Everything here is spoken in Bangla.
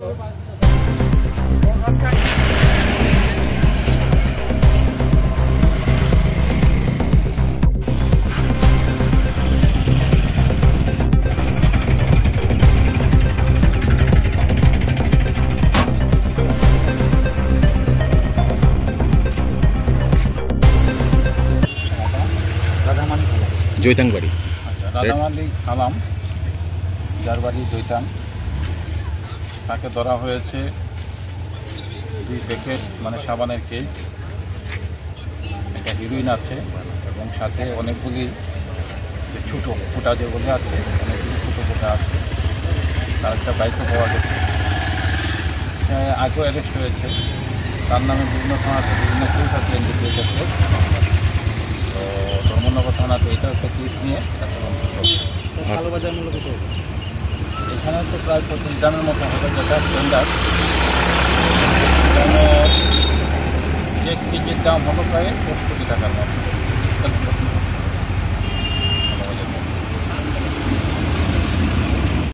জৈতাং বাড়ি, রাধামালি আলাম, যার বাড়ি জৈতাং, তাকে ধরা হয়েছে 2 প্যাকেট মানে সাবানের কেস, একটা হিরোইন আছে এবং সাথে অনেকগুলি ছোটো ফুটা যেগুলো আছে, অনেকগুলি ছোটো ফুটা আছে। তার একটা বাইকও পাওয়া গেছে, সে আগেও অ্যারেস্ট হয়েছে। তার নামে বিভিন্ন থানাতে বিভিন্ন কেস আছে, এনডিপিএস আছে। তো ধর্মনগর থানাতে এটা একটা কেস নিয়ে কালোবাজার মূল্য কত? এখানে তো প্রায় 25 গ্রামের মতো হবে, যেটা স্ট্যান্ডার্ড। এখানে 1 কেজির দাম হলো প্রায় 10 কোটি টাকার মতো।